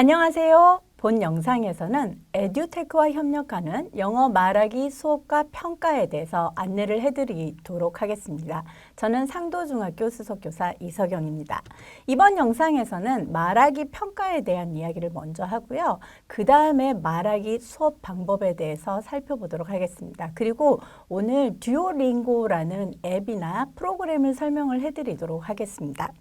안녕하세요. 본 영상에서는 에듀테크와 협력하는 영어 말하기 수업과 평가에 대해서 안내를 해드리도록 하겠습니다. 저는 상도중학교 수석교사 이석영입니다. 이번 영상에서는 말하기 평가에 대한 이야기를 먼저 하고요. 그 다음에 말하기 수업 방법에 대해서 살펴보도록 하겠습니다. 그리고 오늘 듀오링고라는 앱이나 프로그램을 설명을 해드리도록 하겠습니다.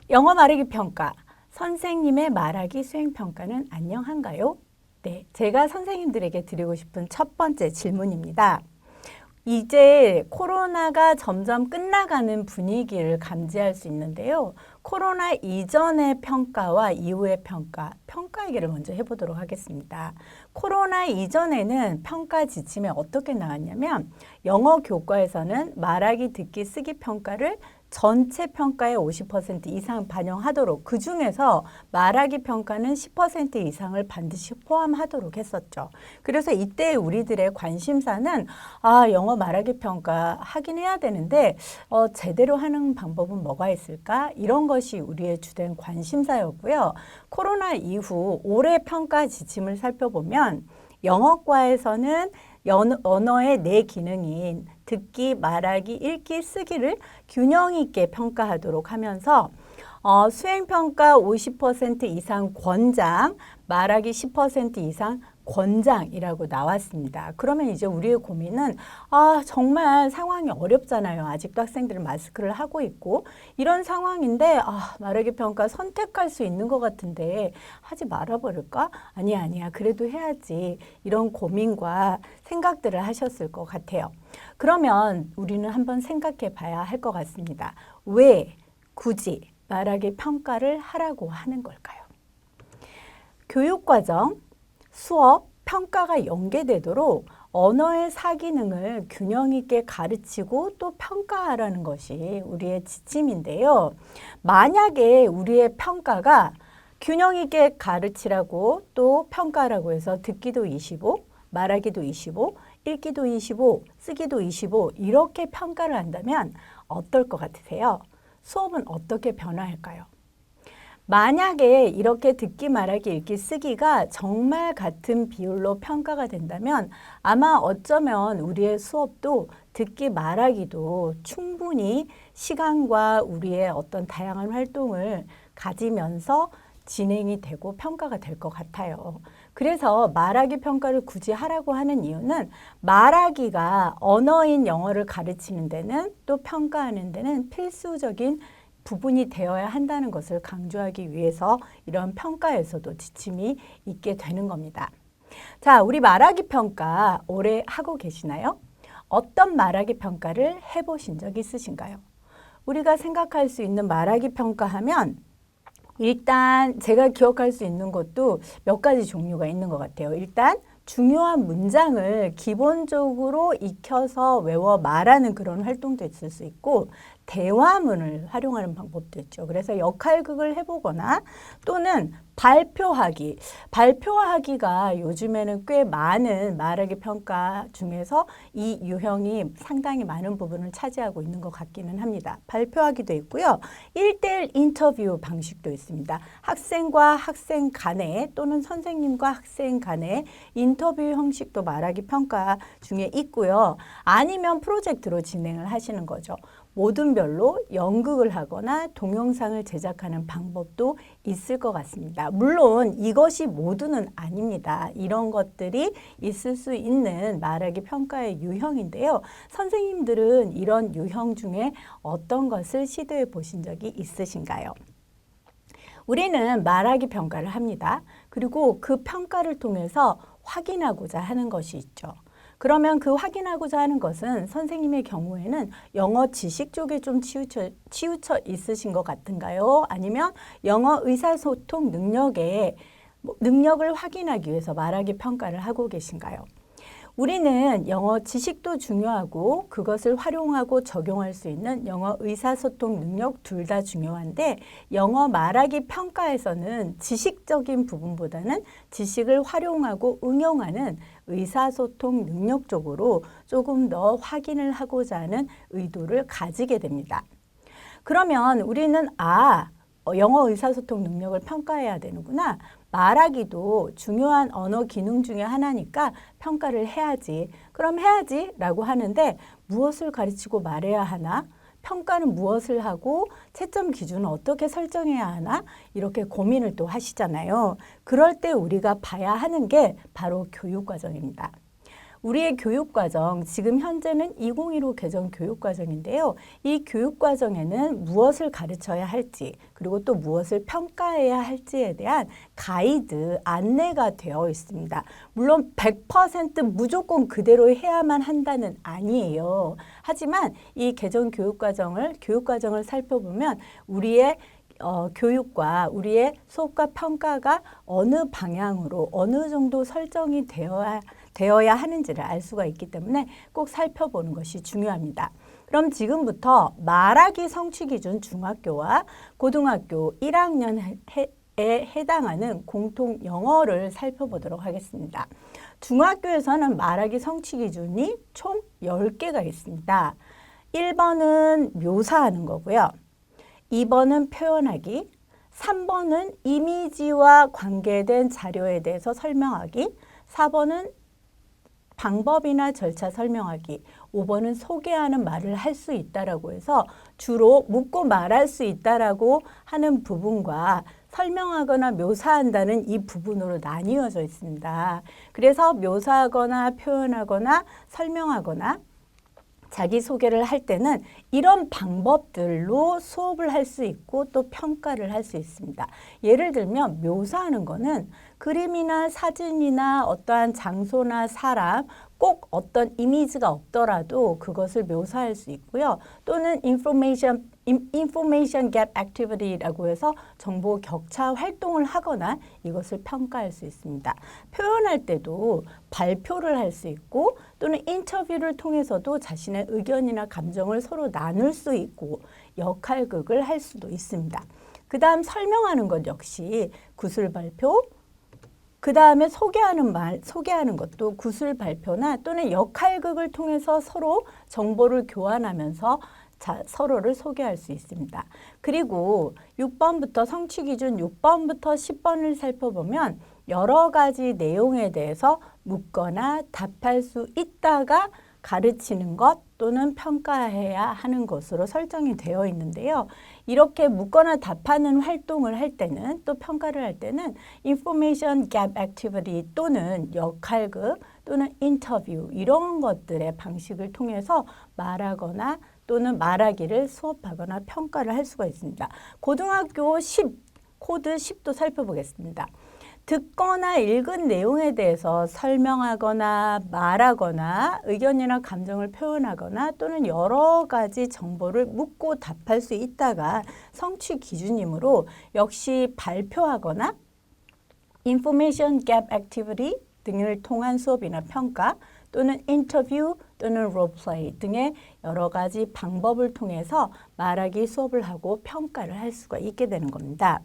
영어 말하기 평가. 선생님의 말하기 수행평가는 안녕한가요? 네, 제가 선생님들에게 드리고 싶은 첫 번째 질문입니다. 이제 코로나가 점점 끝나가는 분위기를 감지할 수 있는데요. 코로나 이전의 평가와 이후의 평가 얘기를 먼저 해보도록 하겠습니다. 코로나 이전에는 평가 지침에 어떻게 나왔냐면 영어 교과에서는 말하기, 듣기, 쓰기 평가를 전체 평가의 50% 이상 반영하도록, 그 중에서 말하기 평가는 10% 이상을 반드시 포함하도록 했었죠. 그래서 이때 우리들의 관심사는 영어 말하기 평가 하긴 해야 되는데 제대로 하는 방법은 뭐가 있을까? 이런 것이 우리의 주된 관심사였고요. 코로나 이후 올해 평가 지침을 살펴보면 영어과에서는 언어의 네 기능인 듣기, 말하기, 읽기, 쓰기를 균형 있게 평가하도록 하면서 수행평가 50% 이상 권장, 말하기 10% 이상 권장이라고 나왔습니다. 그러면 이제 우리의 고민은 정말 상황이 어렵잖아요. 아직도 학생들은 마스크를 하고 있고 이런 상황인데 말하기 평가 선택할 수 있는 것 같은데 하지 말아버릴까? 아니야 그래도 해야지. 이런 고민과 생각들을 하셨을 것 같아요. 그러면 우리는 한번 생각해 봐야 할 것 같습니다. 왜 굳이 말하기 평가를 하라고 하는 걸까요? 교육과정, 수업, 평가가 연계되도록 언어의 사기능을 균형 있게 가르치고 또 평가하라는 것이 우리의 지침인데요. 만약에 우리의 평가가 균형 있게 가르치라고 또 평가라고 해서 듣기도 25, 말하기도 25, 읽기도 25, 쓰기도 25 이렇게 평가를 한다면 어떨 것 같으세요? 수업은 어떻게 변화할까요? 만약에 이렇게 듣기, 말하기, 읽기, 쓰기가 정말 같은 비율로 평가가 된다면 아마 어쩌면 우리의 수업도 듣기, 말하기도 충분히 시간과 우리의 어떤 다양한 활동을 가지면서 진행이 되고 평가가 될 것 같아요. 그래서 말하기 평가를 굳이 하라고 하는 이유는 말하기가 언어인 영어를 가르치는 데는 또 평가하는 데는 필수적인 부분이 되어야 한다는 것을 강조하기 위해서 이런 평가에서도 지침이 있게 되는 겁니다. 자, 우리 말하기 평가 올해 하고 계시나요? 어떤 말하기 평가를 해보신 적 있으신가요? 우리가 생각할 수 있는 말하기 평가하면 일단 제가 기억할 수 있는 것도 몇 가지 종류가 있는 것 같아요. 일단 중요한 문장을 기본적으로 익혀서 외워 말하는 그런 활동도 있을 수 있고 대화문을 활용하는 방법도 있죠. 그래서 역할극을 해보거나 또는 발표하기. 발표하기가 요즘에는 꽤 많은 말하기 평가 중에서 이 유형이 상당히 많은 부분을 차지하고 있는 것 같기는 합니다. 발표하기도 있고요. 1:1 인터뷰 방식도 있습니다. 학생과 학생 간에 또는 선생님과 학생 간에 인터뷰 형식도 말하기 평가 중에 있고요. 아니면 프로젝트로 진행을 하시는 거죠. 모든별로 연극을 하거나 동영상을 제작하는 방법도 있을 것 같습니다. 물론 이것이 모두는 아닙니다. 이런 것들이 있을 수 있는 말하기 평가의 유형인데요. 선생님들은 이런 유형 중에 어떤 것을 시도해 보신 적이 있으신가요? 우리는 말하기 평가를 합니다. 그리고 그 평가를 통해서 확인하고자 하는 것이 있죠. 그러면 그 확인하고자 하는 것은 선생님의 경우에는 영어 지식 쪽에 좀 치우쳐 있으신 것 같은가요? 아니면 영어 의사소통 능력을 확인하기 위해서 말하기 평가를 하고 계신가요? 우리는 영어 지식도 중요하고 그것을 활용하고 적용할 수 있는 영어 의사소통 능력 둘 다 중요한데 영어 말하기 평가에서는 지식적인 부분보다는 지식을 활용하고 응용하는 의사소통 능력 쪽으로 조금 더 확인을 하고자 하는 의도를 가지게 됩니다. 그러면 우리는 영어 의사소통 능력을 평가해야 되는구나. 말하기도 중요한 언어 기능 중에 하나니까 평가를 해야지. 그럼 해야지 라고 하는데 무엇을 가르치고 말해야 하나? 평가는 무엇을 하고 채점 기준은 어떻게 설정해야 하나? 이렇게 고민을 또 하시잖아요. 그럴 때 우리가 봐야 하는 게 바로 교육과정입니다. 우리의 교육과정, 지금 현재는 2015 개정 교육과정인데요. 이 교육과정에는 무엇을 가르쳐야 할지, 그리고 또 무엇을 평가해야 할지에 대한 가이드, 안내가 되어 있습니다. 물론 100% 무조건 그대로 해야만 한다는 아니에요. 하지만 이 개정 교육과정을 살펴보면 우리의 교육과 우리의 수업과 평가가 어느 방향으로 어느 정도 설정이 되어야 하는지를 알 수가 있기 때문에 꼭 살펴보는 것이 중요합니다. 그럼 지금부터 말하기 성취 기준 중학교와 고등학교 1학년에 해당하는 공통 영어를 살펴보도록 하겠습니다. 중학교에서는 말하기 성취 기준이 총 10개가 있습니다. 1번은 묘사하는 거고요. 2번은 표현하기, 3번은 이미지와 관계된 자료에 대해서 설명하기, 4번은 방법이나 절차 설명하기, 5번은 소개하는 말을 할 수 있다라고 해서 주로 묻고 말할 수 있다라고 하는 부분과 설명하거나 묘사한다는 이 부분으로 나뉘어져 있습니다. 그래서 묘사하거나 표현하거나 설명하거나 자기소개를 할 때는 이런 방법들로 수업을 할 수 있고 또 평가를 할 수 있습니다. 예를 들면 묘사하는 거는 그림이나 사진이나 어떠한 장소나 사람, 꼭 어떤 이미지가 없더라도 그것을 묘사할 수 있고요. 또는 information gap activity라고 해서 정보 격차 활동을 하거나 이것을 평가할 수 있습니다. 표현할 때도 발표를 할 수 있고 또는 인터뷰를 통해서도 자신의 의견이나 감정을 서로 나눌 수 있고 역할극을 할 수도 있습니다. 그 다음 설명하는 것 역시 구술 발표, 그 다음에 소개하는 것도 구술 발표나 또는 역할극을 통해서 서로 정보를 교환하면서 서로를 소개할 수 있습니다. 그리고 6번부터 성취 기준 6번부터 10번을 살펴보면 여러 가지 내용에 대해서 묻거나 답할 수 있다가 가르치는 것 또는 평가해야 하는 것으로 설정이 되어 있는데요. 이렇게 묻거나 답하는 활동을 할 때는 또 평가를 할 때는 information gap activity 또는 역할극 또는 인터뷰 이런 것들의 방식을 통해서 말하거나 또는 말하기를 수업하거나 평가를 할 수가 있습니다. 고등학교 10, 코드 10도 살펴보겠습니다. 듣거나 읽은 내용에 대해서 설명하거나 말하거나 의견이나 감정을 표현하거나 또는 여러 가지 정보를 묻고 답할 수 있다가 성취 기준이므로 역시 발표하거나 information gap activity 등을 통한 수업이나 평가 또는 인터뷰 또는 롤플레이 등의 여러 가지 방법을 통해서 말하기 수업을 하고 평가를 할 수가 있게 되는 겁니다.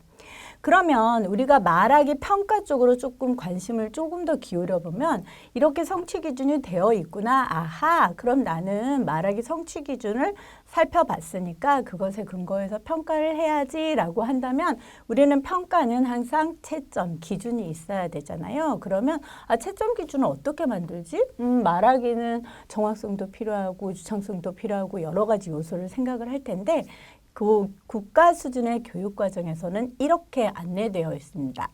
그러면 우리가 말하기 평가 쪽으로 조금 관심을 조금 더 기울여 보면 이렇게 성취 기준이 되어 있구나. 아하, 그럼 나는 말하기 성취 기준을 살펴봤으니까 그것에 근거해서 평가를 해야지 라고 한다면 우리는 평가는 항상 채점 기준이 있어야 되잖아요. 그러면 채점 기준을 어떻게 만들지? 말하기는 정확성도 필요하고 유창성도 필요하고 여러 가지 요소를 생각을 할 텐데 그 국가 수준의 교육 과정에서는 이렇게 안내되어 있습니다.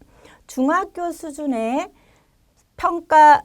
중학교 수준의 평가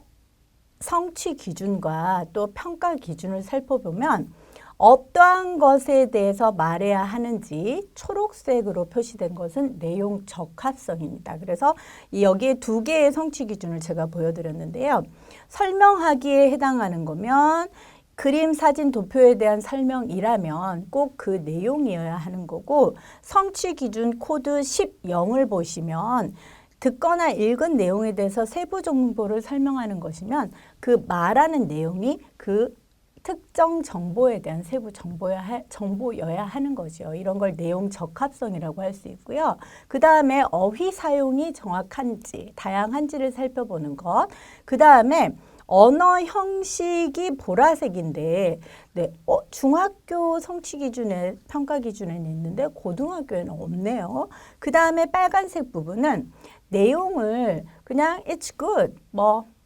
성취 기준과 또 평가 기준을 살펴보면 어떠한 것에 대해서 말해야 하는지 초록색으로 표시된 것은 내용 적합성입니다. 그래서 여기에 두 개의 성취 기준을 제가 보여드렸는데요. 설명하기에 해당하는 거면 그림, 사진, 도표에 대한 설명이라면 꼭 그 내용이어야 하는 거고 성취 기준 코드 10을 보시면 듣거나 읽은 내용에 대해서 세부 정보를 설명하는 것이면 그 말하는 내용이 그 특정 정보에 대한 세부 정보여야 하는 거죠. 이런 걸 내용 적합성이라고 할 수 있고요. 그 다음에 어휘 사용이 정확한지, 다양한지를 살펴보는 것. 그 다음에 언어 형식이 보라색인데 네, 중학교 성취 기준에 평가 기준에는 있는데 고등학교에는 없네요. 그 다음에 빨간색 부분은 내용을 그냥 it's good,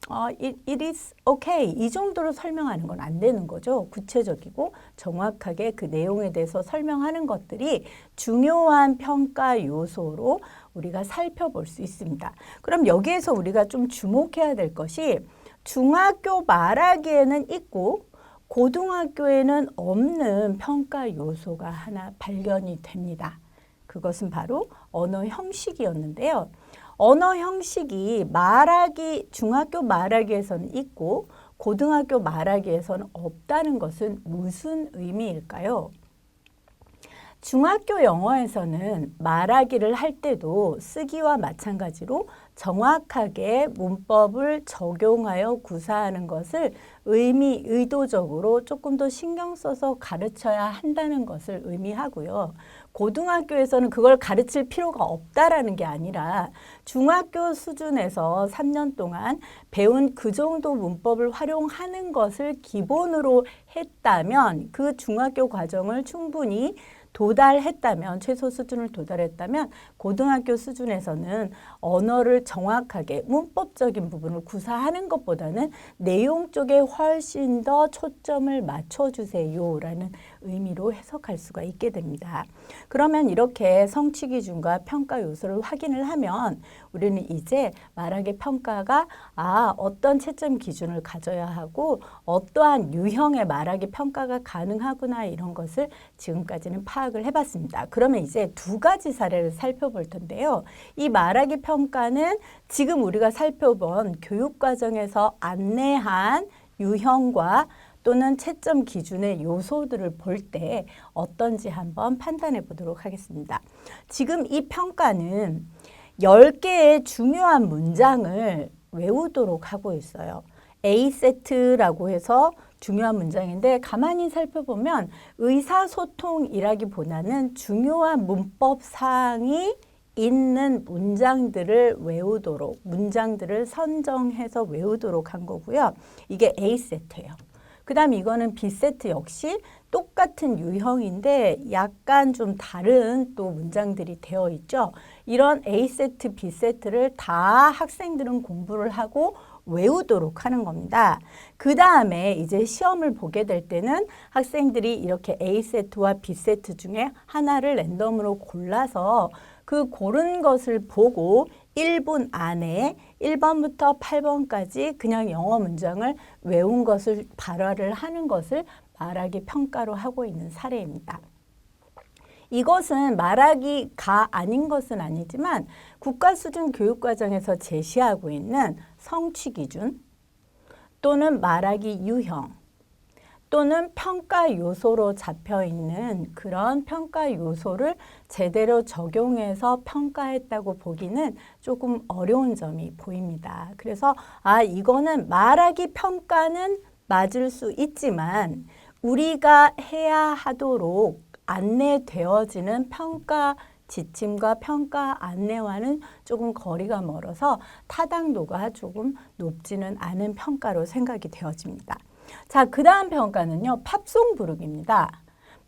it is okay 이 정도로 설명하는 건 안 되는 거죠. 구체적이고 정확하게 그 내용에 대해서 설명하는 것들이 중요한 평가 요소로 우리가 살펴볼 수 있습니다. 그럼 여기에서 우리가 좀 주목해야 될 것이 중학교 말하기에는 있고 고등학교에는 없는 평가 요소가 하나 발견이 됩니다. 그것은 바로 언어 형식이었는데요. 언어 형식이 중학교 말하기에서는 있고 고등학교 말하기에서는 없다는 것은 무슨 의미일까요? 중학교 영어에서는 말하기를 할 때도 쓰기와 마찬가지로 정확하게 문법을 적용하여 구사하는 것을 의도적으로 조금 더 신경 써서 가르쳐야 한다는 것을 의미하고요. 고등학교에서는 그걸 가르칠 필요가 없다라는 게 아니라 중학교 수준에서 3년 동안 배운 그 정도 문법을 활용하는 것을 기본으로 했다면 그 중학교 과정을 충분히 도달했다면, 최소 수준을 도달했다면 고등학교 수준에서는 언어를 정확하게 문법적인 부분을 구사하는 것보다는 내용 쪽에 훨씬 더 초점을 맞춰주세요라는 의미로 해석할 수가 있게 됩니다. 그러면 이렇게 성취 기준과 평가 요소를 확인을 하면 우리는 이제 말하기 평가가 어떤 채점 기준을 가져야 하고 어떠한 유형의 말하기 평가가 가능하구나 이런 것을 지금까지는 파악을 해봤습니다. 그러면 이제 두 가지 사례를 살펴볼 텐데요. 이 말하기 평가는 지금 우리가 살펴본 교육과정에서 안내한 유형과 또는 채점 기준의 요소들을 볼 때 어떤지 한번 판단해 보도록 하겠습니다. 지금 이 평가는 10개의 중요한 문장을 외우도록 하고 있어요. A세트라고 해서 중요한 문장인데 가만히 살펴보면 의사소통이라기보다는 중요한 문법 사항이 있는 문장들을 외우도록, 문장들을 선정해서 외우도록 한 거고요. 이게 A세트예요. 그 다음 이거는 B세트 역시 똑같은 유형인데 약간 좀 다른 또 문장들이 되어 있죠. 이런 A세트, B세트를 다 학생들은 공부를 하고 외우도록 하는 겁니다. 그 다음에 이제 시험을 보게 될 때는 학생들이 이렇게 A세트와 B세트 중에 하나를 랜덤으로 골라서 그 고른 것을 보고 1분 안에 1번부터 8번까지 그냥 영어 문장을 외운 것을 발화를 하는 것을 말하기 평가로 하고 있는 사례입니다. 이것은 말하기가 아닌 것은 아니지만 국가수준 교육과정에서 제시하고 있는 성취 기준 또는 말하기 유형 또는 평가 요소로 잡혀 있는 그런 평가 요소를 제대로 적용해서 평가했다고 보기는 조금 어려운 점이 보입니다. 그래서 이거는 말하기 평가는 맞을 수 있지만 우리가 해야 하도록 안내되어지는 평가 지침과 평가 안내와는 조금 거리가 멀어서 타당도가 조금 높지는 않은 평가로 생각이 되어집니다. 자, 그 다음 평가는요. 팝송 부르기입니다.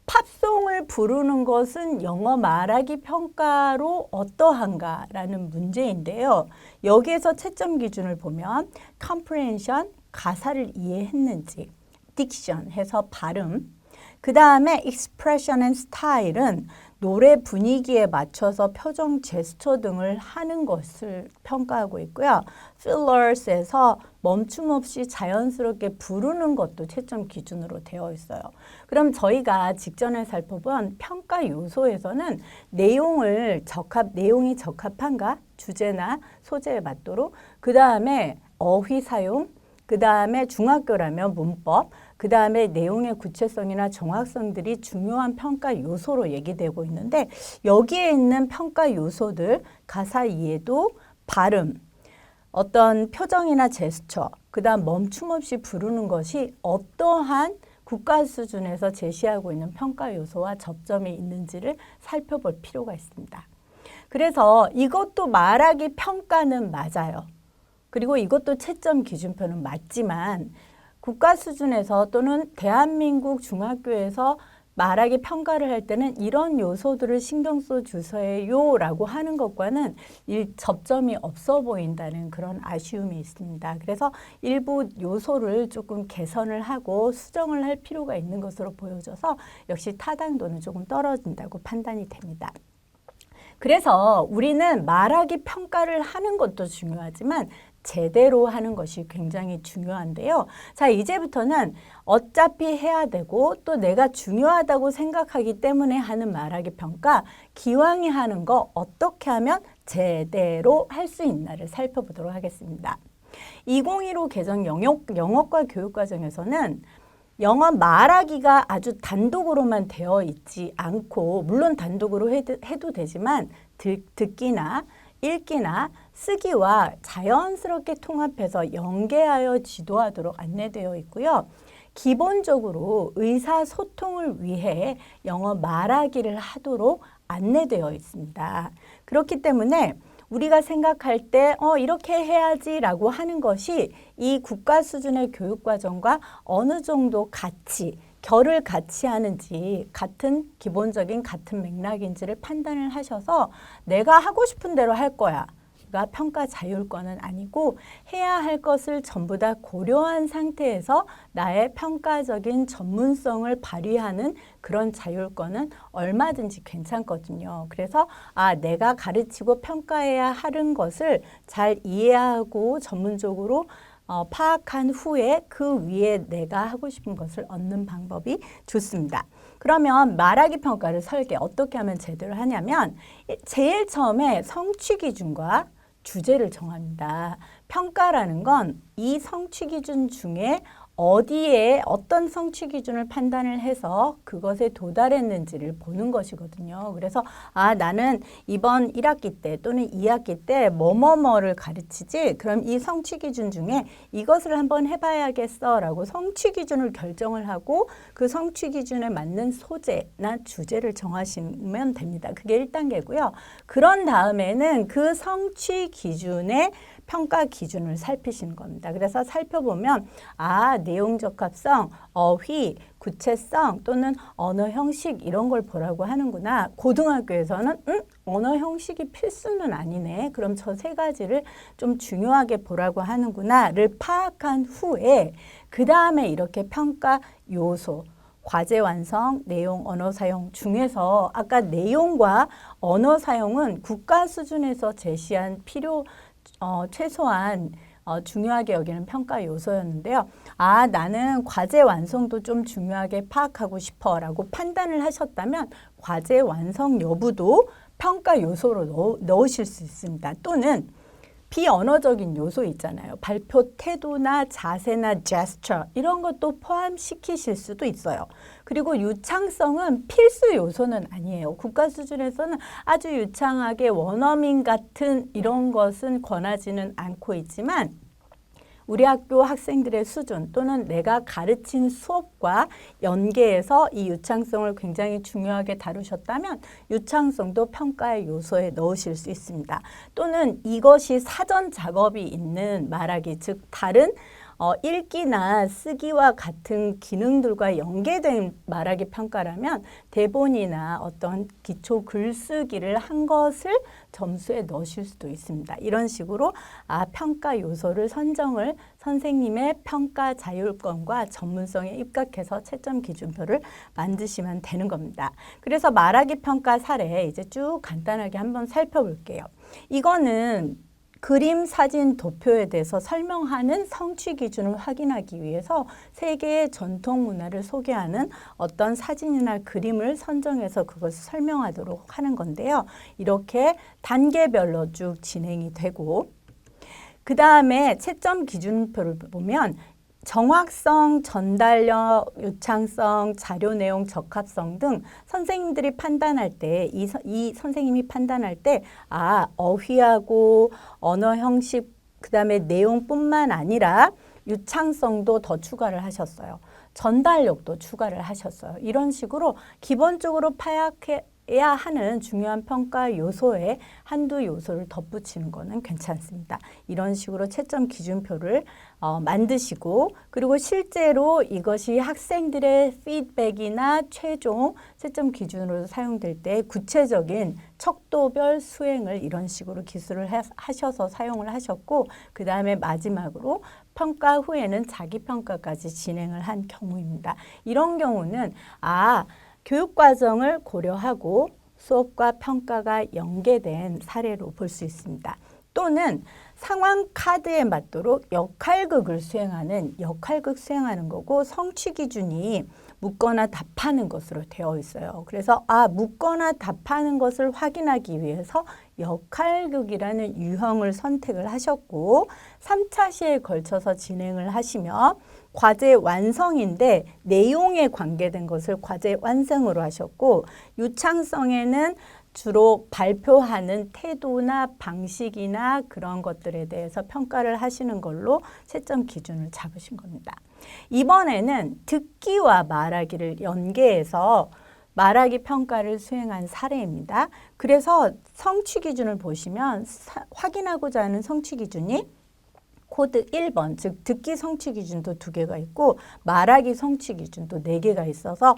팝송을 부르는 것은 영어 말하기 평가로 어떠한가라는 문제인데요. 여기에서 채점 기준을 보면 comprehension, 가사를 이해했는지, diction 해서 발음, 그 다음에 expression and style은 노래 분위기에 맞춰서 표정, 제스처 등을 하는 것을 평가하고 있고요. fillers에서 멈춤 없이 자연스럽게 부르는 것도 채점 기준으로 되어 있어요. 그럼 저희가 직전에 살펴본 평가 요소에서는 내용이 적합한가? 주제나 소재에 맞도록 그 다음에 어휘 사용, 그 다음에 중학교라면 문법, 그 다음에 내용의 구체성이나 정확성들이 중요한 평가 요소로 얘기되고 있는데 여기에 있는 평가 요소들, 가사 이해도, 발음, 어떤 표정이나 제스처, 그 다음 멈춤 없이 부르는 것이 어떠한 국가 수준에서 제시하고 있는 평가 요소와 접점이 있는지를 살펴볼 필요가 있습니다. 그래서 이것도 말하기 평가는 맞아요. 그리고 이것도 채점 기준표는 맞지만 국가 수준에서 또는 대한민국 중학교에서 말하기 평가를 할 때는 이런 요소들을 신경 써 주세요 라고 하는 것과는 접점이 없어 보인다는 그런 아쉬움이 있습니다. 그래서 일부 요소를 조금 개선을 하고 수정을 할 필요가 있는 것으로 보여져서 역시 타당도는 조금 떨어진다고 판단이 됩니다. 그래서 우리는 말하기 평가를 하는 것도 중요하지만 제대로 하는 것이 굉장히 중요한데요. 자, 이제부터는 어차피 해야 되고 또 내가 중요하다고 생각하기 때문에 하는 말하기 평가, 기왕에 하는 거 어떻게 하면 제대로 할 수 있나를 살펴보도록 하겠습니다. 2015 개정 영어과 교육과정에서는 영어 말하기가 아주 단독으로만 되어 있지 않고 물론 단독으로 해도 되지만 듣기나 읽기나 쓰기와 자연스럽게 통합해서 연계하여 지도하도록 안내되어 있고요. 기본적으로 의사소통을 위해 영어 말하기를 하도록 안내되어 있습니다. 그렇기 때문에 우리가 생각할 때 이렇게 해야지 라고 하는 것이 이 국가 수준의 교육과정과 어느 정도 결을 같이 하는지 같은 기본적인 같은 맥락인지를 판단을 하셔서 내가 하고 싶은 대로 할 거야. 가 평가 자율권은 아니고 해야 할 것을 전부 다 고려한 상태에서 나의 평가적인 전문성을 발휘하는 그런 자율권은 얼마든지 괜찮거든요. 그래서 내가 가르치고 평가해야 하는 것을 잘 이해하고 전문적으로 파악한 후에 그 위에 내가 하고 싶은 것을 얻는 방법이 좋습니다. 그러면 말하기 평가를 설계 어떻게 하면 제대로 하냐면 제일 처음에 성취 기준과 주제를 정합니다. 평가라는 건 이 성취 기준 중에 어디에 어떤 성취 기준을 판단을 해서 그것에 도달했는지를 보는 것이거든요. 그래서 나는 이번 1학기 때 또는 2학기 때 뭐뭐뭐를 가르치지 그럼 이 성취 기준 중에 이것을 한번 해봐야겠어 라고 성취 기준을 결정을 하고 그 성취 기준에 맞는 소재나 주제를 정하시면 됩니다. 그게 1단계고요. 그런 다음에는 그 성취 기준의 평가 기준을 살피시는 겁니다. 그래서 살펴보면 내용 적합성, 어휘, 구체성 또는 언어 형식 이런 걸 보라고 하는구나. 고등학교에서는 언어 형식이 필수는 아니네. 그럼 저 세 가지를 좀 중요하게 보라고 하는구나를 파악한 후에 그 다음에 이렇게 평가 요소 과제 완성, 내용, 언어 사용 중에서 아까 내용과 언어 사용은 국가 수준에서 제시한 최소한 중요하게 여기는 평가 요소였는데요. 나는 과제 완성도 좀 중요하게 파악하고 싶어 라고 판단을 하셨다면 과제 완성 여부도 평가 요소로 넣으실 수 있습니다. 또는 비언어적인 요소 있잖아요. 발표 태도나 자세나 제스처 이런 것도 포함시키실 수도 있어요. 그리고 유창성은 필수 요소는 아니에요. 국가 수준에서는 아주 유창하게 원어민 같은 이런 것은 권하지는 않고 있지만 우리 학교 학생들의 수준 또는 내가 가르친 수업과 연계해서 이 유창성을 굉장히 중요하게 다루셨다면 유창성도 평가의 요소에 넣으실 수 있습니다. 또는 이것이 사전 작업이 있는 말하기, 즉 다른 읽기나 쓰기와 같은 기능들과 연계된 말하기 평가라면 대본이나 어떤 기초 글쓰기를 한 것을 점수에 넣으실 수도 있습니다. 이런 식으로 평가 요소를 선정을 선생님의 평가 자율권과 전문성에 입각해서 채점 기준표를 만드시면 되는 겁니다. 그래서 말하기 평가 사례 이제 쭉 간단하게 한번 살펴볼게요. 이거는 그림, 사진, 도표에 대해서 설명하는 성취 기준을 확인하기 위해서 세계의 전통 문화를 소개하는 어떤 사진이나 그림을 선정해서 그것을 설명하도록 하는 건데요. 이렇게 단계별로 쭉 진행이 되고 그 다음에 채점 기준표를 보면 정확성, 전달력, 유창성, 자료 내용 적합성 등 선생님들이 판단할 때 이 선생님이 판단할 때 어휘하고 언어 형식 그다음에 내용뿐만 아니라 유창성도 더 추가를 하셨어요. 전달력도 추가를 하셨어요. 이런 식으로 기본적으로 해야 하는 중요한 평가 요소에 한두 요소를 덧붙이는 거는 괜찮습니다. 이런 식으로 채점 기준표를 만드시고 그리고 실제로 이것이 학생들의 피드백이나 최종 채점 기준으로 사용될 때 구체적인 척도별 수행을 이런 식으로 기술을 하셔서 사용을 하셨고 그 다음에 마지막으로 평가 후에는 자기평가까지 진행을 한 경우입니다. 이런 경우는 교육과정을 고려하고 수업과 평가가 연계된 사례로 볼 수 있습니다. 또는 상황 카드에 맞도록 역할극을 수행하는 거고 성취 기준이 묻거나 답하는 것으로 되어 있어요. 그래서 묻거나 답하는 것을 확인하기 위해서 역할극이라는 유형을 선택을 하셨고 3차 시에 걸쳐서 진행을 하시며 과제 완성인데 내용에 관계된 것을 과제 완성으로 하셨고 유창성에는 주로 발표하는 태도나 방식이나 그런 것들에 대해서 평가를 하시는 걸로 채점 기준을 잡으신 겁니다. 이번에는 듣기와 말하기를 연계해서 말하기 평가를 수행한 사례입니다. 그래서 성취 기준을 보시면 확인하고자 하는 성취 기준이 코드 1번, 즉 듣기 성취 기준도 2개가 있고 말하기 성취 기준도 4개가 있어서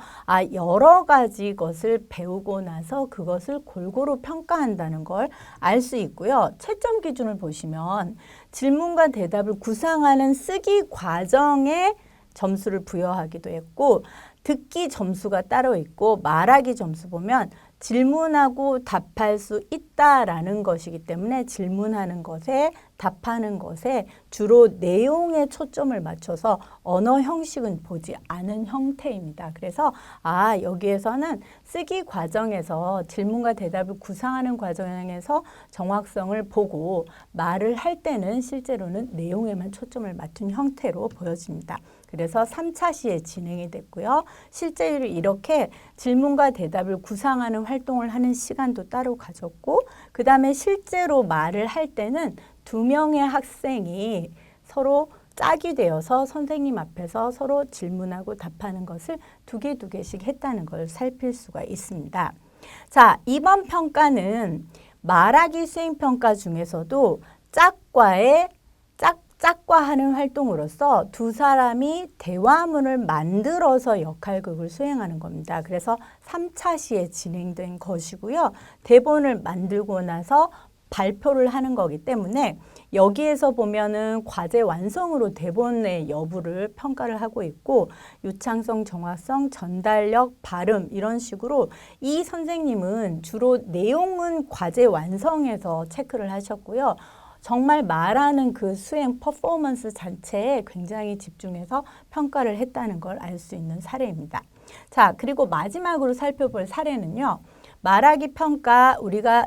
여러 가지 것을 배우고 나서 그것을 골고루 평가한다는 걸 알 수 있고요. 채점 기준을 보시면 질문과 대답을 구상하는 쓰기 과정에 점수를 부여하기도 했고 듣기 점수가 따로 있고 말하기 점수 보면 질문하고 답할 수 있다라는 것이기 때문에 질문하는 것에 답하는 것에 주로 내용에 초점을 맞춰서 언어 형식은 보지 않은 형태입니다. 그래서 여기에서는 쓰기 과정에서 질문과 대답을 구상하는 과정에서 정확성을 보고 말을 할 때는 실제로는 내용에만 초점을 맞춘 형태로 보여집니다. 그래서 3차 시에 진행이 됐고요. 실제로 이렇게 질문과 대답을 구상하는 활동을 하는 시간도 따로 가졌고 그 다음에 실제로 말을 할 때는 2명의 학생이 서로 짝이 되어서 선생님 앞에서 서로 질문하고 답하는 것을 2개씩 했다는 걸 살필 수가 있습니다. 자, 이번 평가는 말하기 수행평가 중에서도 짝과하는 활동으로서 2사람이 대화문을 만들어서 역할극을 수행하는 겁니다. 그래서 3차 시에 진행된 것이고요. 대본을 만들고 나서 발표를 하는 거기 때문에 여기에서 보면은 과제 완성으로 대본의 여부를 평가를 하고 있고 유창성, 정확성, 전달력, 발음 이런 식으로 이 선생님은 주로 내용은 과제 완성에서 체크를 하셨고요. 정말 말하는 그 수행 퍼포먼스 자체에 굉장히 집중해서 평가를 했다는 걸 알 수 있는 사례입니다. 자, 그리고 마지막으로 살펴볼 사례는요. 말하기 평가 우리가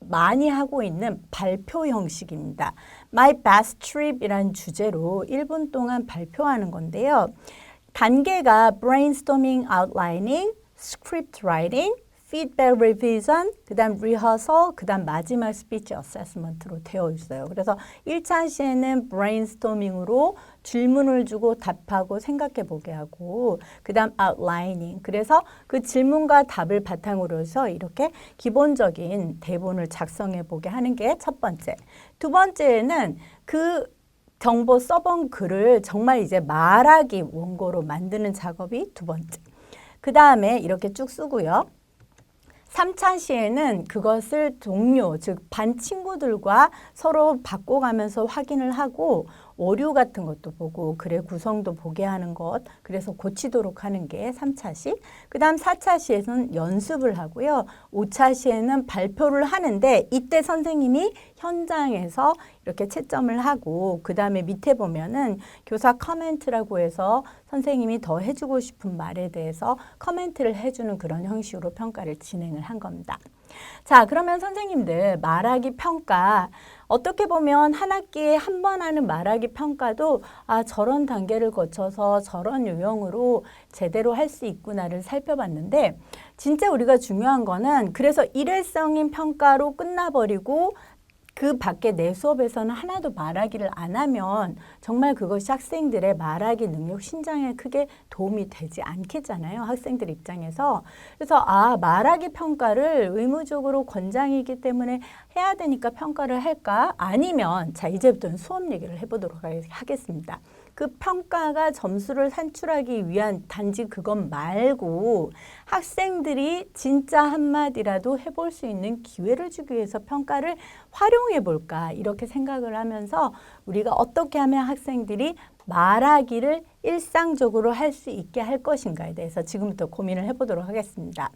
많이 하고 있는 발표 형식입니다. My Best Trip이라는 주제로 1분 동안 발표하는 건데요. 단계가 brainstorming, outlining, script writing, feedback revision, 그 다음 rehearsal, 그 다음 마지막 speech assessment로 되어 있어요. 그래서 1차 시에는 brainstorming으로 질문을 주고 답하고 생각해 보게 하고 그 다음 outlining, 그래서 그 질문과 답을 바탕으로 해서 이렇게 기본적인 대본을 작성해 보게 하는 게 첫 번째. 두 번째는 그 정보 써본 글을 정말 이제 말하기 원고로 만드는 작업이 두 번째. 그 다음에 이렇게 쭉 쓰고요. 3차 시에는 그것을 동료, 즉 반 친구들과 서로 바꿔가면서 확인을 하고 오류 같은 것도 보고 글의 구성도 보게 하는 것, 그래서 고치도록 하는 게 3차 시. 그 다음 4차 시에서는 연습을 하고요. 5차 시에는 발표를 하는데 이때 선생님이 현장에서 이렇게 채점을 하고 그 다음에 밑에 보면은 교사 커멘트라고 해서 선생님이 더 해주고 싶은 말에 대해서 커멘트를 해주는 그런 형식으로 평가를 진행을 한 겁니다. 자, 그러면 선생님들 말하기 평가 어떻게 보면 한 학기에 한 번 하는 말하기 평가도 저런 단계를 거쳐서 저런 유형으로 제대로 할 수 있구나를 살펴봤는데 진짜 우리가 중요한 거는 그래서 일회성인 평가로 끝나버리고 그 밖에 내 수업에서는 하나도 말하기를 안 하면 정말 그것이 학생들의 말하기 능력 신장에 크게 도움이 되지 않겠잖아요. 학생들 입장에서. 그래서 말하기 평가를 의무적으로 권장이기 때문에 해야 되니까 평가를 할까? 아니면 자 이제부터는 수업 얘기를 해보도록 하겠습니다. 그 평가가 점수를 산출하기 위한 단지 그것 말고 학생들이 진짜 한마디라도 해볼 수 있는 기회를 주기 위해서 평가를 활용해 볼까 이렇게 생각을 하면서 우리가 어떻게 하면 학생들이 말하기를 일상적으로 할 수 있게 할 것인가에 대해서 지금부터 고민을 해보도록 하겠습니다.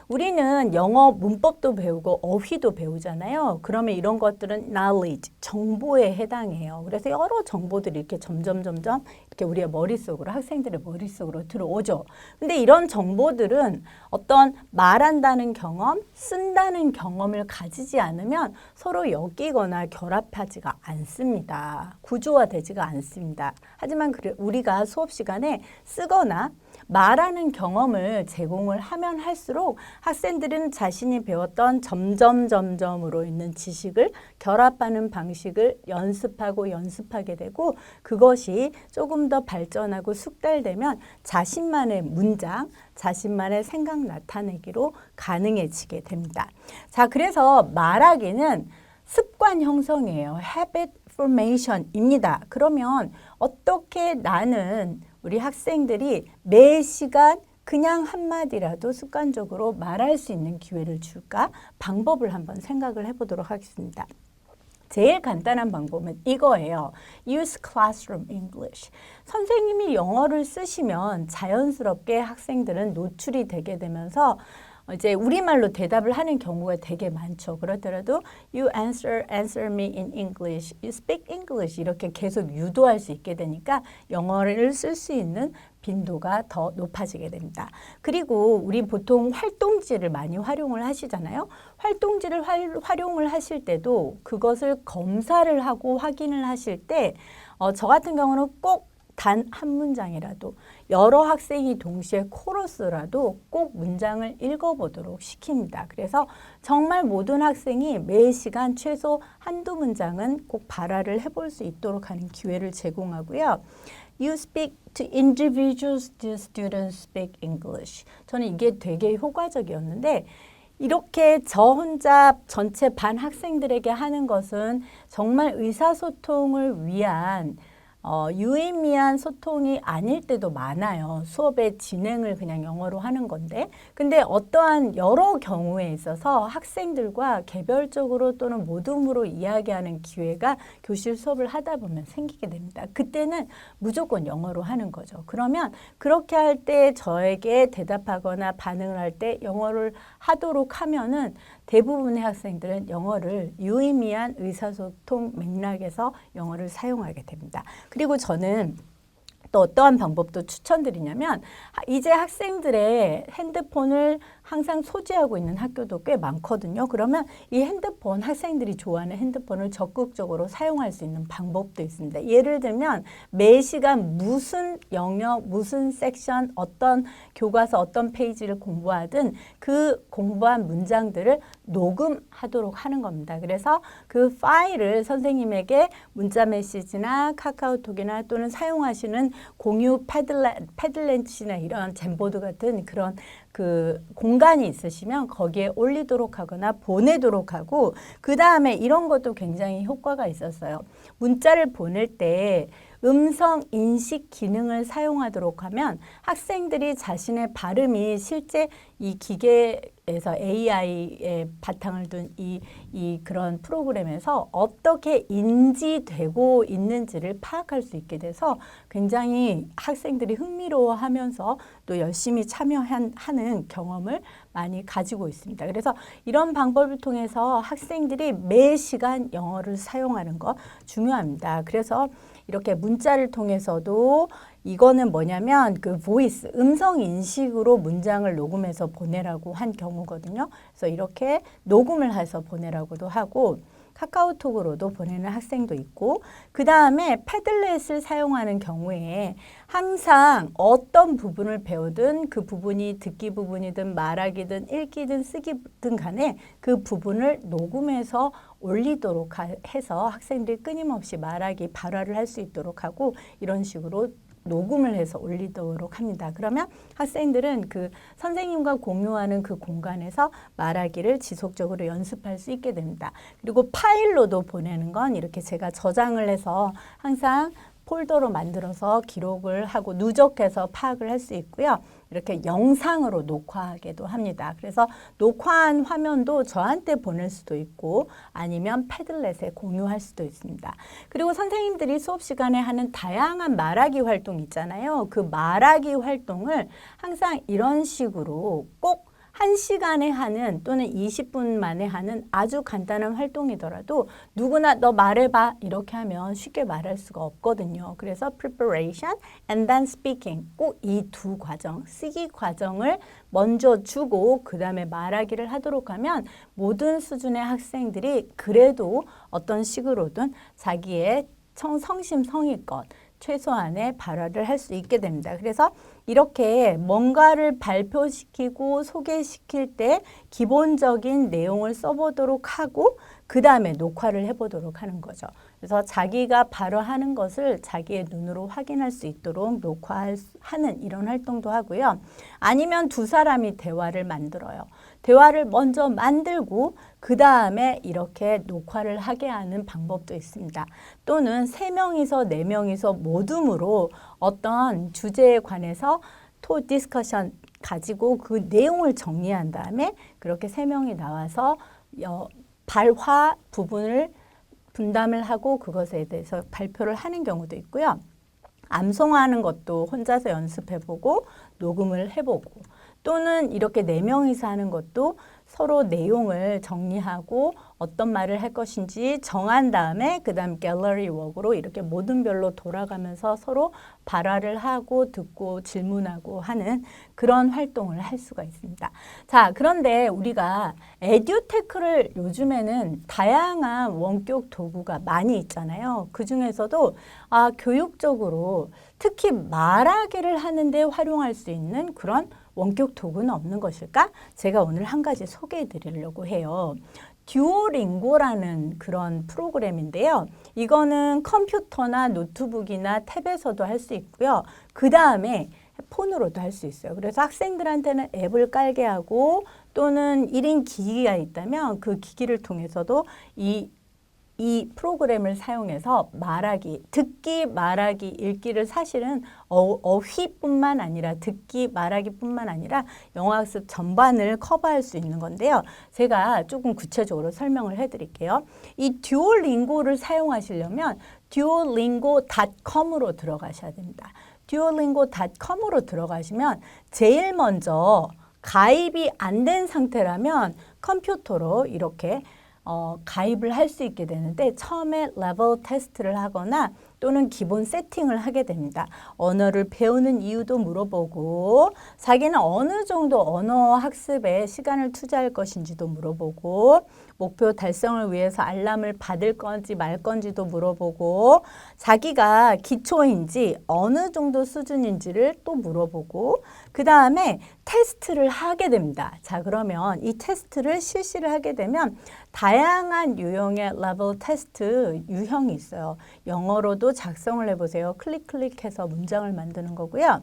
우리는 영어 문법도 배우고 어휘도 배우잖아요. 그러면 이런 것들은 knowledge, 정보에 해당해요. 그래서 여러 정보들이 이렇게 점점 이렇게 우리의 머릿속으로, 학생들의 머릿속으로 들어오죠. 근데 이런 정보들은 어떤 말한다는 경험, 쓴다는 경험을 가지지 않으면 서로 엮이거나 결합하지가 않습니다. 구조화되지가 않습니다. 하지만 우리가 수업 시간에 쓰거나 말하는 경험을 제공을 하면 할수록 학생들은 자신이 배웠던 점점점점으로 있는 지식을 결합하는 방식을 연습하게 되고 그것이 조금 더 발전하고 숙달되면 자신만의 문장, 자신만의 생각 나타내기로 가능해지게 됩니다. 자, 그래서 말하기는 습관 형성이에요. habit formation입니다. 그러면 어떻게 나는 우리 학생들이 매 시간 그냥 한마디라도 습관적으로 말할 수 있는 기회를 줄까? 방법을 한번 생각을 해보도록 하겠습니다. 제일 간단한 방법은 이거예요. Use Classroom English. 선생님이 영어를 쓰시면 자연스럽게 학생들은 노출이 되게 되면서 이제 우리말로 대답을 하는 경우가 되게 많죠. 그렇더라도 you answer me in English, you speak English 이렇게 계속 유도할 수 있게 되니까 영어를 쓸 수 있는 빈도가 더 높아지게 됩니다. 그리고 우리 보통 활동지를 많이 활용을 하시잖아요. 활동지를 활용을 하실 때도 그것을 검사를 하고 확인을 하실 때 저 같은 경우는 꼭 단 한 문장이라도 여러 학생이 동시에 코러스라도 꼭 문장을 읽어보도록 시킵니다. 그래서 정말 모든 학생이 매 시간 최소 한두 문장은 꼭 발화를 해볼 수 있도록 하는 기회를 제공하고요. You speak to individuals, the students speak English. 저는 이게 되게 효과적이었는데 이렇게 저 혼자 전체 반 학생들에게 하는 것은 정말 의사소통을 위한 유의미한 소통이 아닐 때도 많아요. 수업의 진행을 그냥 영어로 하는 건데 근데 어떠한 여러 경우에 있어서 학생들과 개별적으로 또는 모둠으로 이야기하는 기회가 교실 수업을 하다 보면 생기게 됩니다. 그때는 무조건 영어로 하는 거죠. 그러면 그렇게 할 때 저에게 대답하거나 반응을 할 때 영어를 하도록 하면은 대부분의 학생들은 영어를 유의미한 의사소통 맥락에서 영어를 사용하게 됩니다. 그리고 저는 또 어떠한 방법도 추천드리냐면 이제 학생들의 핸드폰을 항상 소지하고 있는 학교도 꽤 많거든요. 그러면 이 핸드폰, 학생들이 좋아하는 핸드폰을 적극적으로 사용할 수 있는 방법도 있습니다. 예를 들면 매 시간 무슨 영역, 무슨 섹션, 어떤 교과서, 어떤 페이지를 공부하든 그 공부한 문장들을 녹음하도록 하는 겁니다. 그래서 그 파일을 선생님에게 문자 메시지나 카카오톡이나 또는 사용하시는 공유 패들렛이나 이런 젠보드 같은 그런 그 공간이 있으시면 거기에 올리도록 하거나 보내도록 하고 그 다음에 이런 것도 굉장히 효과가 있었어요. 문자를 보낼 때 음성 인식 기능을 사용하도록 하면 학생들이 자신의 발음이 실제 이 기계에서 AI의 바탕을 둔 이 그런 프로그램에서 어떻게 인지되고 있는지를 파악할 수 있게 돼서 굉장히 학생들이 흥미로워하면서 또 열심히 참여하는 경험을 많이 가지고 있습니다. 그래서 이런 방법을 통해서 학생들이 매 시간 영어를 사용하는 거 중요합니다. 그래서 이렇게 문자를 통해서도 이거는 뭐냐면 그 보이스, 음성 인식으로 문장을 녹음해서 보내라고 한 경우거든요. 그래서 이렇게 녹음을 해서 보내라고도 하고 카카오톡으로도 보내는 학생도 있고, 그 다음에 패들렛을 사용하는 경우에 항상 어떤 부분을 배우든 그 부분이 듣기 부분이든 말하기든 읽기든 쓰기든 간에 그 부분을 녹음해서 올리도록 해서 학생들이 끊임없이 말하기, 발화를 할 수 있도록 하고 이런 식으로 녹음을 해서 올리도록 합니다. 그러면 학생들은 그 선생님과 공유하는 그 공간에서 말하기를 지속적으로 연습할 수 있게 됩니다. 그리고 파일로도 보내는 건 이렇게 제가 저장을 해서 항상 폴더로 만들어서 기록을 하고 누적해서 파악을 할 수 있고요. 이렇게 영상으로 녹화하기도 합니다. 그래서 녹화한 화면도 저한테 보낼 수도 있고 아니면 패들렛에 공유할 수도 있습니다. 그리고 선생님들이 수업 시간에 하는 다양한 말하기 활동 있잖아요. 그 말하기 활동을 항상 이런 식으로 꼭 1시간에 하는 또는 20분 만에 하는 아주 간단한 활동이더라도 누구나 너 말해봐 이렇게 하면 쉽게 말할 수가 없거든요. 그래서 preparation and then speaking 꼭 이 두 과정, 쓰기 과정을 먼저 주고 그 다음에 말하기를 하도록 하면 모든 수준의 학생들이 그래도 어떤 식으로든 자기의 성심성의껏 최소한의 발화를 할 수 있게 됩니다. 그래서 이렇게 뭔가를 발표시키고 소개시킬 때 기본적인 내용을 써보도록 하고 그 다음에 녹화를 해보도록 하는 거죠. 그래서 자기가 발화하는 것을 자기의 눈으로 확인할 수 있도록 녹화하는 이런 활동도 하고요. 아니면 두 사람이 대화를 만들어요. 대화를 먼저 만들고 그 다음에 이렇게 녹화를 하게 하는 방법도 있습니다. 또는 3명이서 4명이서 모둠으로 어떤 주제에 관해서 디스커션 가지고 그 내용을 정리한 다음에 그렇게 3명이 나와서 발화 부분을 분담을 하고 그것에 대해서 발표를 하는 경우도 있고요. 암송하는 것도 혼자서 연습해보고 녹음을 해보고 또는 이렇게 4명이서 하는 것도 서로 내용을 정리하고 어떤 말을 할 것인지 정한 다음에 그 다음 갤러리 워크로 이렇게 모든 별로 돌아가면서 서로 발화를 하고 듣고 질문하고 하는 그런 활동을 할 수가 있습니다. 자, 그런데 우리가 에듀테크를 요즘에는 다양한 원격 도구가 많이 있잖아요. 그 중에서도 교육적으로 특히 말하기를 하는데 활용할 수 있는 그런 원격 도구는 없는 것일까? 제가 오늘 한 가지 소개해 드리려고 해요. 듀오링고라는 그런 프로그램인데요. 이거는 컴퓨터나 노트북이나 탭에서도 할 수 있고요. 그 다음에 폰으로도 할 수 있어요. 그래서 학생들한테는 앱을 깔게 하고 또는 1인 기기가 있다면 그 기기를 통해서도 이 프로그램을 사용해서 말하기, 듣기, 말하기, 읽기를 사실은 어휘뿐만 아니라 듣기, 말하기뿐만 아니라 영어학습 전반을 커버할 수 있는 건데요. 제가 조금 구체적으로 설명을 해드릴게요. 이 듀오링고를 사용하시려면 duolingo.com으로 들어가셔야 됩니다. duolingo.com으로 들어가시면 제일 먼저 가입이 안 된 상태라면 컴퓨터로 이렇게 가입을 할 수 있게 되는데 처음에 레벨 테스트를 하거나 또는 기본 세팅을 하게 됩니다. 언어를 배우는 이유도 물어보고 자기는 어느 정도 언어 학습에 시간을 투자할 것인지도 물어보고 목표 달성을 위해서 알람을 받을 건지 말 건지도 물어보고 자기가 기초인지 어느 정도 수준인지를 또 물어보고 그 다음에 테스트를 하게 됩니다. 자, 그러면 이 테스트를 실시를 하게 되면 다양한 유형의 레벨 테스트 유형이 있어요. 영어로도 작성을 해보세요. 클릭해서 문장을 만드는 거고요.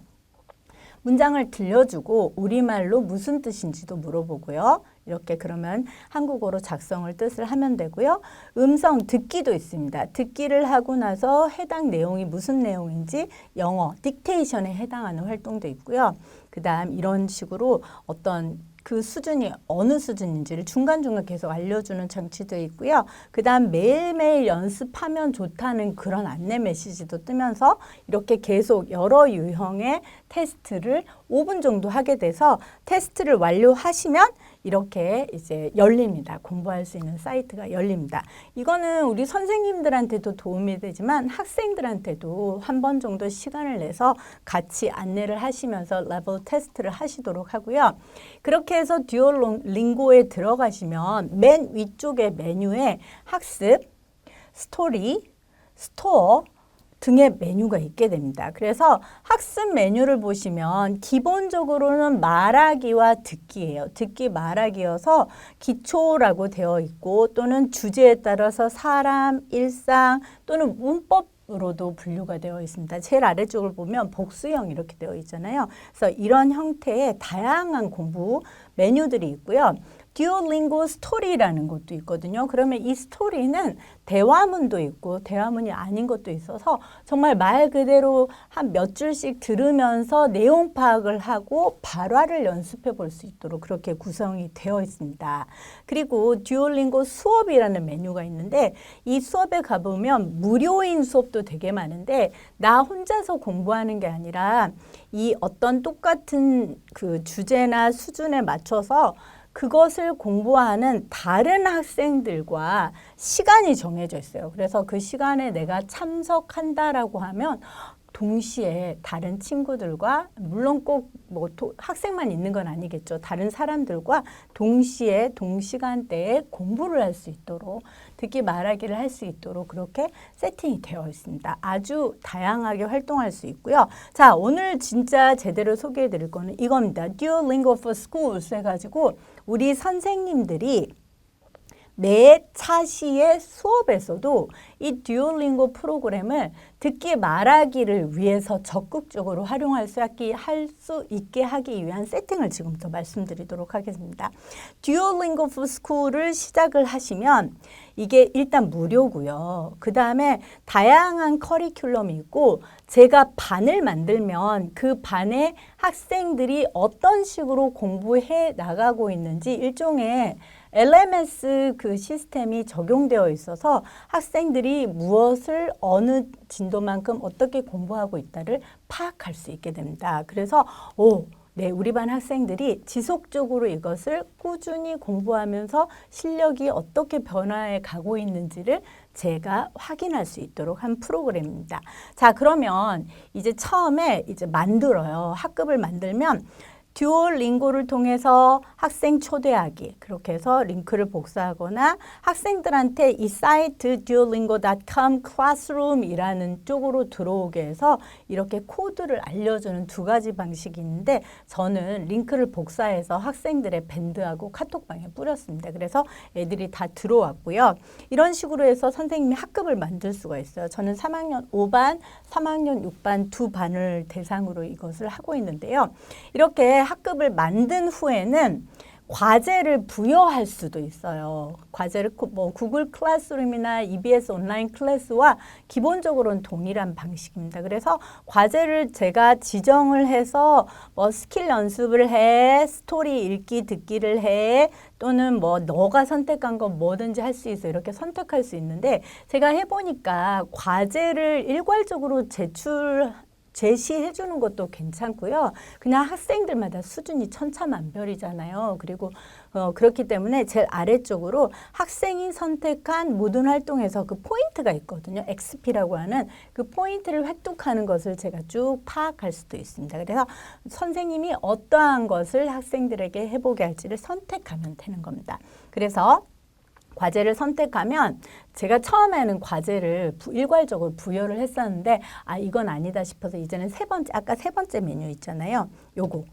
문장을 들려주고 우리말로 무슨 뜻인지도 물어보고요. 이렇게 그러면 한국어로 작성을 뜻을 하면 되고요. 음성 듣기도 있습니다. 듣기를 하고 나서 해당 내용이 무슨 내용인지 영어 딕테이션에 해당하는 활동도 있고요. 그 다음 이런 식으로 어떤 그 수준이 어느 수준인지를 중간중간 계속 알려주는 장치도 있고요. 그 다음 매일매일 연습하면 좋다는 그런 안내 메시지도 뜨면서 이렇게 계속 여러 유형의 테스트를 5분 정도 하게 돼서 테스트를 완료하시면 이렇게 이제 열립니다. 공부할 수 있는 사이트가 열립니다. 이거는 우리 선생님들한테도 도움이 되지만 학생들한테도 한 번 정도 시간을 내서 같이 안내를 하시면서 레벨 테스트를 하시도록 하고요. 그렇게 해서 듀오링고에 들어가시면 맨 위쪽에 메뉴에 학습, 스토리, 스토어 등의 메뉴가 있게 됩니다. 그래서 학습 메뉴를 보시면 기본적으로는 말하기와 듣기예요. 듣기 말하기여서 기초라고 되어 있고 또는 주제에 따라서 사람, 일상 또는 문법으로도 분류가 되어 있습니다. 제일 아래쪽을 보면 복수형 이렇게 되어 있잖아요. 그래서 이런 형태의 다양한 공부 메뉴들이 있고요. 듀오링고 스토리라는 것도 있거든요. 그러면 이 스토리는 대화문도 있고 대화문이 아닌 것도 있어서 정말 말 그대로 한 몇 줄씩 들으면서 내용 파악을 하고 발화를 연습해 볼 수 있도록 그렇게 구성이 되어 있습니다. 그리고 듀오링고 수업이라는 메뉴가 있는데 이 수업에 가보면 무료인 수업도 되게 많은데 나 혼자서 공부하는 게 아니라 이 어떤 똑같은 그 주제나 수준에 맞춰서 그것을 공부하는 다른 학생들과 시간이 정해져 있어요. 그래서 그 시간에 내가 참석한다라고 하면 동시에 다른 친구들과 물론 꼭 뭐 학생만 있는 건 아니겠죠. 다른 사람들과 동시에 동시간대에 공부를 할 수 있도록 듣기 말하기를 할 수 있도록 그렇게 세팅이 되어 있습니다. 아주 다양하게 활동할 수 있고요. 자, 오늘 진짜 제대로 소개해 드릴 거는 이겁니다. Duolingo for Schools 해가지고 우리 선생님들이 매 차시의 수업에서도 이 듀오링고 프로그램을 듣기 말하기를 위해서 적극적으로 활용할 수 있게 하기 위한 세팅을 지금부터 말씀드리도록 하겠습니다. 듀오링고 for School을 시작을 하시면 이게 일단 무료고요. 그 다음에 다양한 커리큘럼이 있고 제가 반을 만들면 그 반에 학생들이 어떤 식으로 공부해 나가고 있는지 일종의 LMS 그 시스템이 적용되어 있어서 학생들이 무엇을 어느 진도만큼 어떻게 공부하고 있다를 파악할 수 있게 됩니다. 그래서 네, 우리 반 학생들이 지속적으로 이것을 꾸준히 공부하면서 실력이 어떻게 변화해 가고 있는지를 제가 확인할 수 있도록 한 프로그램입니다. 자, 그러면 이제 처음에 이제 만들어요. 학급을 만들면 듀오링고를 통해서 학생 초대하기 그렇게 해서 링크를 복사하거나 학생들한테 이 사이트 duolingo.com classroom이라는 쪽으로 들어오게 해서 이렇게 코드를 알려주는 두 가지 방식이 있는데 저는 링크를 복사해서 학생들의 밴드하고 카톡방에 뿌렸습니다. 그래서 애들이 다 들어왔고요. 이런 식으로 해서 선생님이 학급을 만들 수가 있어요. 저는 3학년 5반, 3학년 6반 두 반을 대상으로 이것을 하고 있는데요. 이렇게 학급을 만든 후에는 과제를 부여할 수도 있어요. 과제를 뭐 구글 클래스룸이나 EBS 온라인 클래스와 기본적으로는 동일한 방식입니다. 그래서 과제를 제가 지정을 해서 뭐 스킬 연습을 해, 스토리 읽기 듣기를 해, 또는 뭐 너가 선택한 건 뭐든지 할 수 있어 이렇게 선택할 수 있는데 제가 해보니까 과제를 일괄적으로 제시해 주는 것도 괜찮고요. 그냥 학생들마다 수준이 천차만별이잖아요. 그리고 그렇기 때문에 제일 아래쪽으로 학생이 선택한 모든 활동에서 그 포인트가 있거든요. XP라고 하는 그 포인트를 획득하는 것을 제가 쭉 파악할 수도 있습니다. 그래서 선생님이 어떠한 것을 학생들에게 해보게 할지를 선택하면 되는 겁니다. 그래서 과제를 선택하면 제가 처음에는 과제를 일괄적으로 부여를 했었는데 이건 아니다 싶어서 이제는 아까 세 번째 메뉴 있잖아요. 요거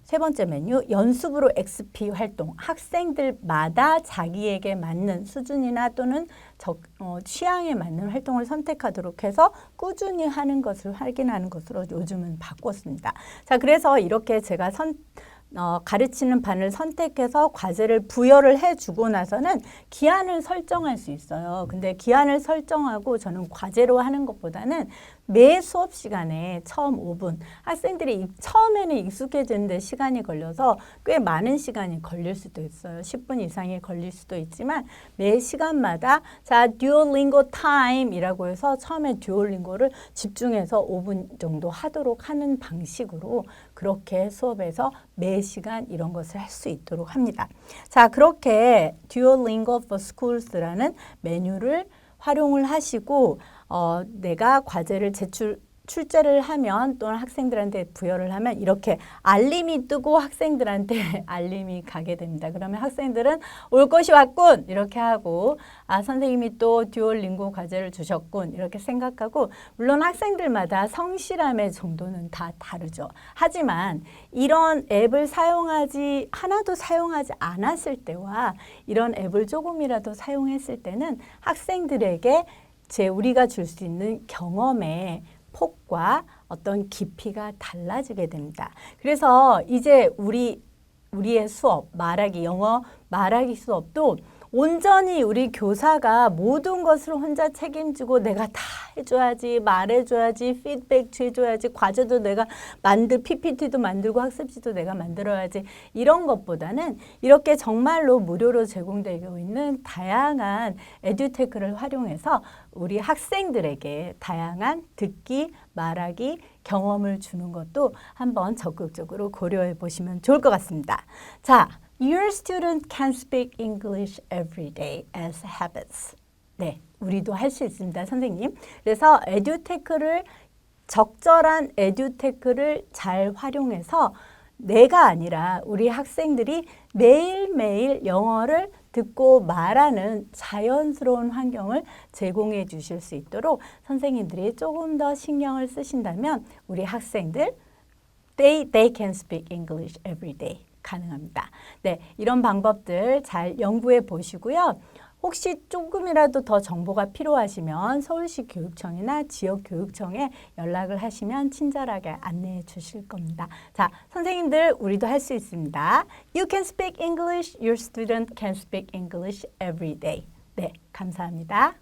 세 번째 메뉴 연습으로 XP 활동 학생들마다 자기에게 맞는 수준이나 또는 취향에 맞는 활동을 선택하도록 해서 꾸준히 하는 것을 확인하는 것으로 요즘은 바꿨습니다. 자, 그래서 이렇게 제가 가르치는 반을 선택해서 과제를 부여를 해주고 나서는 기한을 설정할 수 있어요. 근데 기한을 설정하고 저는 과제로 하는 것보다는 매 수업 시간에 처음 5분 학생들이 처음에는 익숙해지는데 시간이 걸려서 꽤 많은 시간이 걸릴 수도 있어요. 10분 이상이 걸릴 수도 있지만 매 시간마다 자 듀오링고 타임이라고 해서 처음에 듀오링고를 집중해서 5분 정도 하도록 하는 방식으로 그렇게 수업에서 매 4시간 이런 것을 할 수 있도록 합니다. 자, 그렇게 Duolingo for Schools.라는 메뉴를 활용을 하시고 내가 과제를 출제를 하면 또는 학생들한테 부여를 하면 이렇게 알림이 뜨고 학생들한테 알림이 가게 됩니다. 그러면 학생들은 올 것이 왔군 이렇게 하고 선생님이 또 듀오링고 과제를 주셨군 이렇게 생각하고 물론 학생들마다 성실함의 정도는 다 다르죠. 하지만 이런 앱을 하나도 사용하지 않았을 때와 이런 앱을 조금이라도 사용했을 때는 학생들에게 우리가 줄 수 있는 경험의 폭과 어떤 깊이가 달라지게 됩니다. 그래서 이제 우리의 수업, 영어 말하기 수업도 온전히 우리 교사가 모든 것을 혼자 책임지고 내가 다 해줘야지, 말해줘야지, 피드백 해줘야지, 과제도 내가 PPT도 만들고 학습지도 내가 만들어야지 이런 것보다는 이렇게 정말로 무료로 제공되고 있는 다양한 에듀테크를 활용해서 우리 학생들에게 다양한 듣기, 말하기, 경험을 주는 것도 한번 적극적으로 고려해 보시면 좋을 것 같습니다. 자, Your student can speak English every day as habits. 네, 우리도 할 수 있습니다, 선생님. 그래서 적절한 에듀테크를 잘 활용해서 내가 아니라 우리 학생들이 매일매일 영어를 듣고 말하는 자연스러운 환경을 제공해 주실 수 있도록 선생님들이 조금 더 신경을 쓰신다면 우리 학생들 they can speak English every day 가능합니다. 네, 이런 방법들 잘 연구해 보시고요. 혹시 조금이라도 더 정보가 필요하시면 서울시 교육청이나 지역교육청에 연락을 하시면 친절하게 안내해 주실 겁니다. 자, 선생님들 우리도 할 수 있습니다. You can speak English, your student can speak English every day. 네, 감사합니다.